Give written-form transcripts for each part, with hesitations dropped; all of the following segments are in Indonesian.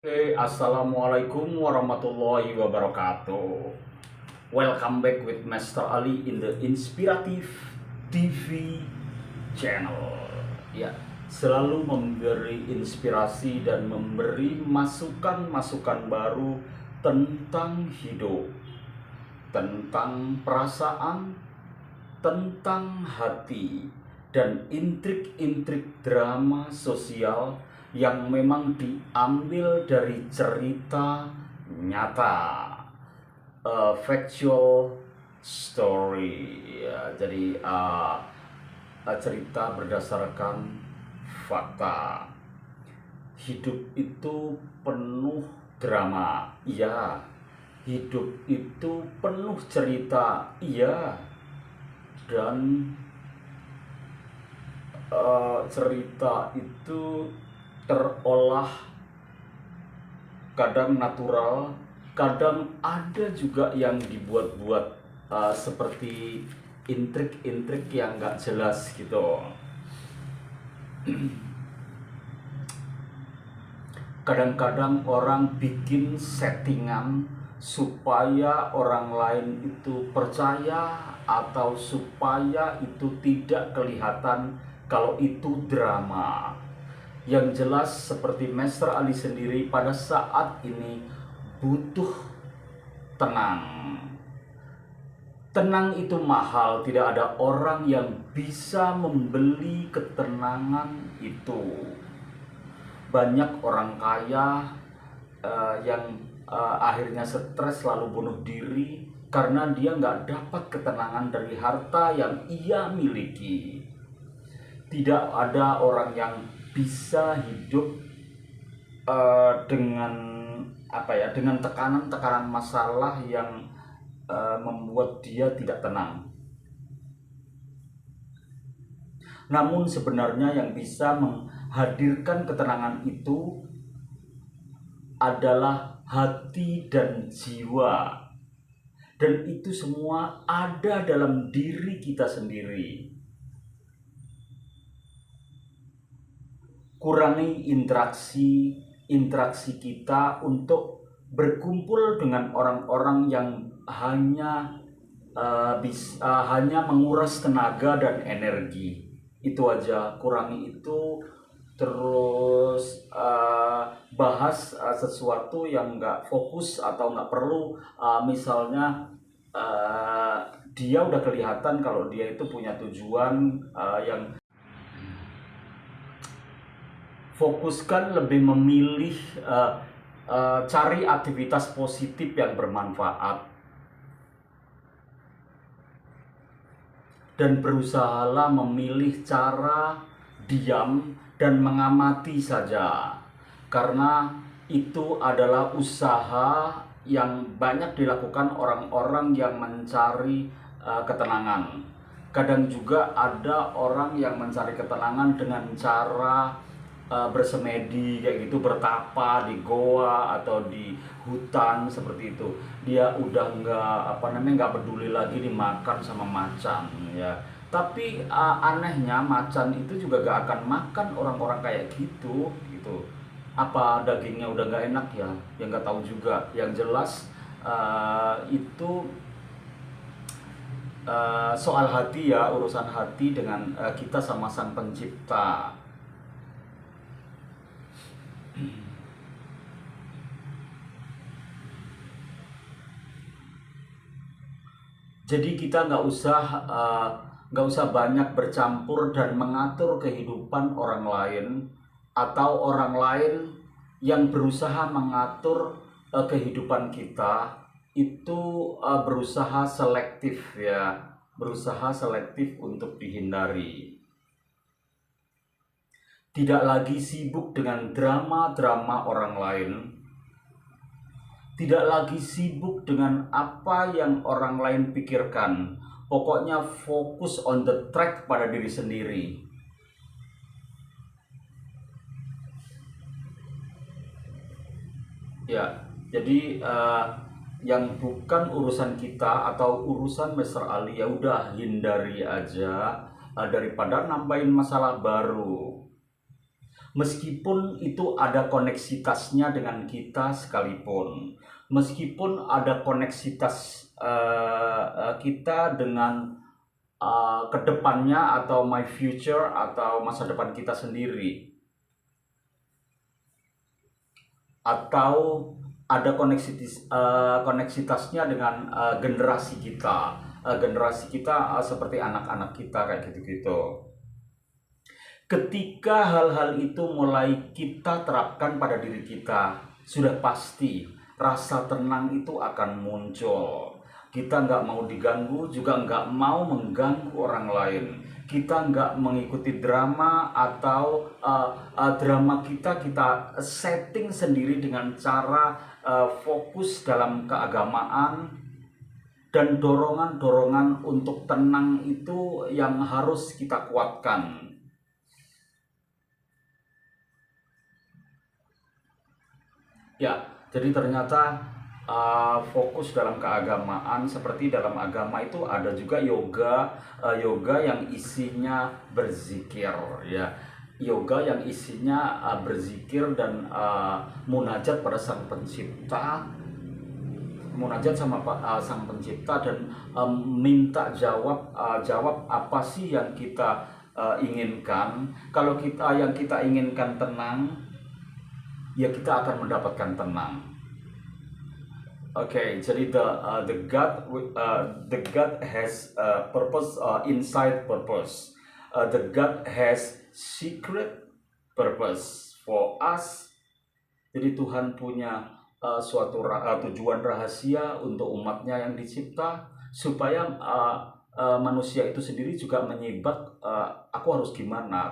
Oke, assalamualaikum warahmatullahi wabarakatuh. Welcome back with Master Ali in the Inspirative TV channel. Ya, selalu memberi inspirasi dan memberi masukan-masukan baru tentang hidup, tentang perasaan, tentang hati, dan intrik-intrik drama sosial yang memang diambil dari cerita nyata, factual story ya. Jadi cerita berdasarkan fakta. Hidup itu penuh drama, iya. Hidup itu penuh cerita, iya. Dan cerita itu terolah kadang natural, kadang ada juga yang dibuat-buat, seperti intrik-intrik yang nggak jelas gitu. Kadang-kadang orang bikin settingan supaya orang lain itu percaya atau supaya itu tidak kelihatan kalau itu drama. Yang jelas seperti Master Ali sendiri pada saat ini butuh tenang. Tenang itu mahal, tidak ada orang yang bisa membeli ketenangan itu. Banyak orang kaya yang akhirnya stres lalu bunuh diri karena dia nggak dapat ketenangan dari harta yang ia miliki. Tidak ada orang yang bisa hidup dengan dengan tekanan-tekanan masalah yang membuat dia tidak tenang. Namun sebenarnya yang bisa menghadirkan ketenangan itu adalah hati dan jiwa. Dan itu semua ada dalam diri kita sendiri. Kurangi interaksi kita untuk berkumpul dengan orang-orang yang hanya menguras tenaga dan energi. Itu aja, kurangi itu. Terus bahas sesuatu yang nggak fokus atau nggak perlu. Misalnya dia udah kelihatan kalau dia itu punya tujuan yang fokuskan, lebih memilih cari aktivitas positif yang bermanfaat dan berusahalah memilih cara diam dan mengamati saja, karena itu adalah usaha yang banyak dilakukan orang-orang yang mencari ketenangan. Kadang juga ada orang yang mencari ketenangan dengan cara bersemedi kayak gitu, bertapa di goa atau di hutan seperti itu. Dia udah nggak peduli lagi dimakan sama macan ya. Tapi anehnya macan itu juga gak akan makan orang-orang kayak gitu. Apa dagingnya udah nggak enak ya? Yang nggak tahu juga. Yang jelas itu soal hati ya, urusan hati dengan kita sama sang pencipta. Jadi kita nggak usah banyak bercampur dan mengatur kehidupan orang lain, atau orang lain yang berusaha mengatur kehidupan kita. Itu berusaha selektif ya, berusaha selektif untuk dihindari. Tidak lagi sibuk dengan drama-drama orang lain, tidak lagi sibuk dengan apa yang orang lain pikirkan. Pokoknya fokus on the track pada diri sendiri. Ya, jadi yang bukan urusan kita atau urusan Mr. Ali ya udah hindari aja, daripada nambahin masalah baru. Meskipun itu ada koneksitasnya dengan kita sekalipun, meskipun ada koneksitas kita dengan kedepannya atau my future atau masa depan kita sendiri, atau ada koneksitasnya dengan generasi kita, seperti anak-anak kita kayak gitu-gitu. Ketika hal-hal itu mulai kita terapkan pada diri kita, sudah pasti rasa tenang itu akan muncul. Kita nggak mau diganggu, juga nggak mau mengganggu orang lain. Kita nggak mengikuti drama atau drama kita setting sendiri dengan cara fokus dalam keagamaan, dan dorongan-dorongan untuk tenang itu yang harus kita kuatkan. Ya, jadi ternyata fokus dalam keagamaan, seperti dalam agama itu ada juga yoga yang isinya berzikir, ya. Yoga yang isinya berzikir dan munajat pada Sang Pencipta, munajat sama Sang Pencipta, dan minta jawab apa sih yang kita inginkan. Kalau yang kita inginkan tenang, ya kita akan mendapatkan tenang. Oke, jadi the God has purpose, inside purpose. The God has secret purpose for us. Jadi Tuhan punya suatu tujuan rahasia untuk umatnya yang dicipta, supaya manusia itu sendiri juga menyibak, aku harus gimana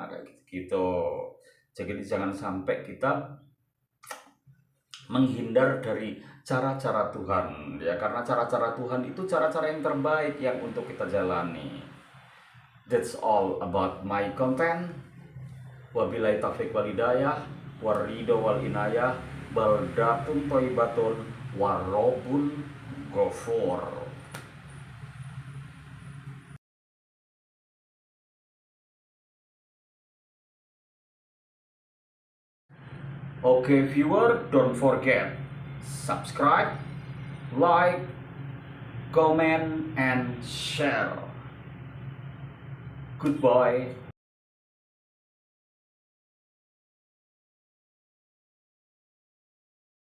kayak gitu. Jadi jangan sampai kita menghindar dari cara-cara Tuhan, ya, karena cara-cara Tuhan itu cara-cara yang terbaik yang untuk kita jalani. That's all about my content. Wabillahi taufiq wal hidayah, waridho wal inayah, baldatun thayyibatun warobun ghafur. Okay, viewer, don't forget subscribe, like, comment, and share. Goodbye.